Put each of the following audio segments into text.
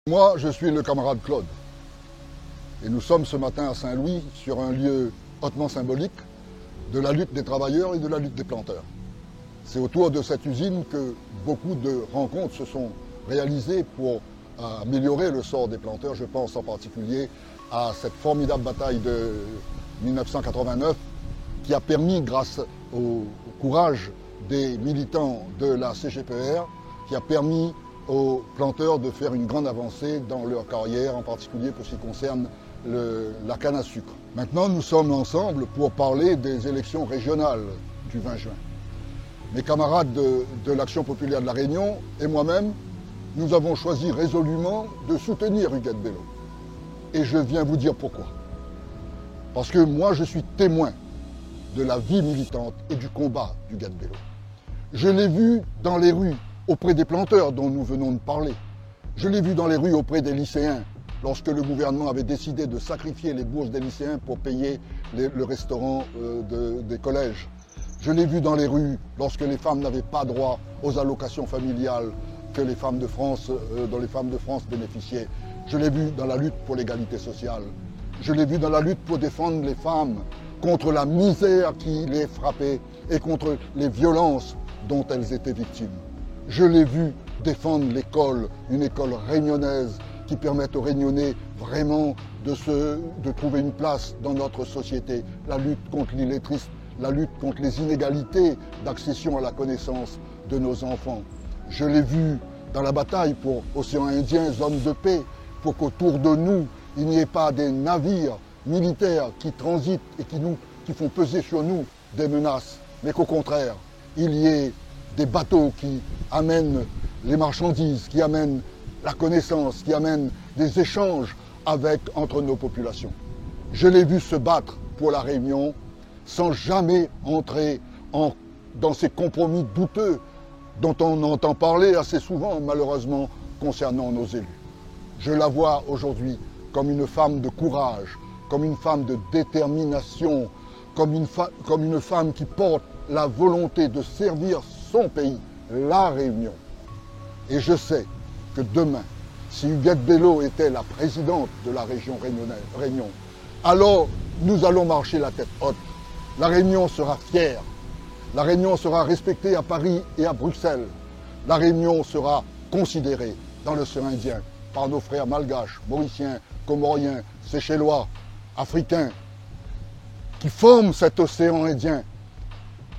Moi, je suis le camarade Claude. Et nous sommes ce matin à Saint-Louis sur un lieu hautement symbolique de la lutte des travailleurs et de la lutte des planteurs. C'est autour de cette usine que beaucoup de rencontres se sont réalisées pour améliorer le sort des planteurs. Je pense en particulier à cette formidable bataille de 1989 qui a permis, grâce au courage des militants de la CGPR, qui a permis aux planteurs de faire une grande avancée dans leur carrière, en particulier pour ce qui concerne la canne à sucre. Maintenant, nous sommes ensemble pour parler des élections régionales du 20 juin. Mes camarades de l'Action populaire de La Réunion et moi-même, nous avons choisi résolument de soutenir Huguette Bello. Et je viens vous dire pourquoi. Parce que moi, je suis témoin de la vie militante et du combat d'Huguette Bello. Je l'ai vu dans les rues, auprès des planteurs dont nous venons de parler. Je l'ai vu dans les rues auprès des lycéens, lorsque le gouvernement avait décidé de sacrifier les bourses des lycéens pour payer le restaurant des collèges. Je l'ai vu dans les rues lorsque les femmes n'avaient pas droit aux allocations familiales que les femmes de France, dont les femmes de France bénéficiaient. Je l'ai vu dans la lutte pour l'égalité sociale. Je l'ai vu dans la lutte pour défendre les femmes contre la misère qui les frappait et contre les violences dont elles étaient victimes. Je l'ai vu défendre l'école, une école réunionnaise qui permette aux Réunionnais vraiment de trouver une place dans notre société. La lutte contre l'illettrisme, la lutte contre les inégalités d'accession à la connaissance de nos enfants. Je l'ai vu dans la bataille pour Océan Indien, zone de paix, pour qu'autour de nous, il n'y ait pas des navires militaires qui transitent et qui font peser sur nous des menaces, mais qu'au contraire, il y ait des bateaux qui amènent les marchandises, qui amènent la connaissance, qui amènent des échanges entre nos populations. Je l'ai vu se battre pour la Réunion sans jamais entrer dans ces compromis douteux dont on entend parler assez souvent, malheureusement, concernant nos élus. Je la vois aujourd'hui comme une femme de courage, comme une femme de détermination, comme une femme qui porte la volonté de servir son pays, la Réunion. Et je sais que demain, si Huguette Bello était la présidente de la région Réunion, alors nous allons marcher la tête haute. La Réunion sera fière. La Réunion sera respectée à Paris et à Bruxelles. La Réunion sera considérée dans l'océan Indien par nos frères malgaches, mauriciens, comoriens, séchellois, africains, qui forment cet océan Indien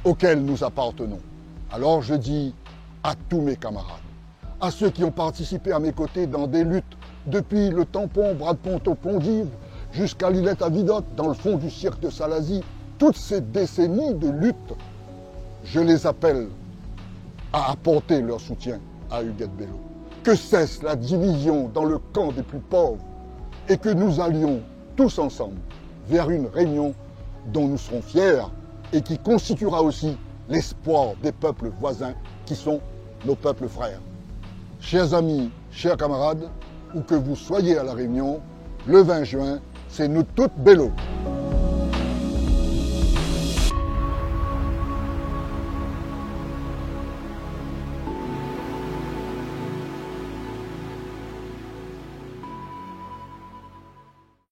auquel nous appartenons. Alors je dis à tous mes camarades, à ceux qui ont participé à mes côtés dans des luttes depuis le tampon Bras de Ponto-Pondive jusqu'à l'Îlette à Vidotte, dans le fond du cirque de Salazie, toutes ces décennies de lutte, je les appelle à apporter leur soutien à Huguette Bello. Que cesse la division dans le camp des plus pauvres et que nous allions tous ensemble vers une Réunion dont nous serons fiers et qui constituera aussi l'espoir des peuples voisins qui sont nos peuples frères. Chers amis, chers camarades, où que vous soyez à La Réunion, le 20 juin, c'est nous toutes Bello.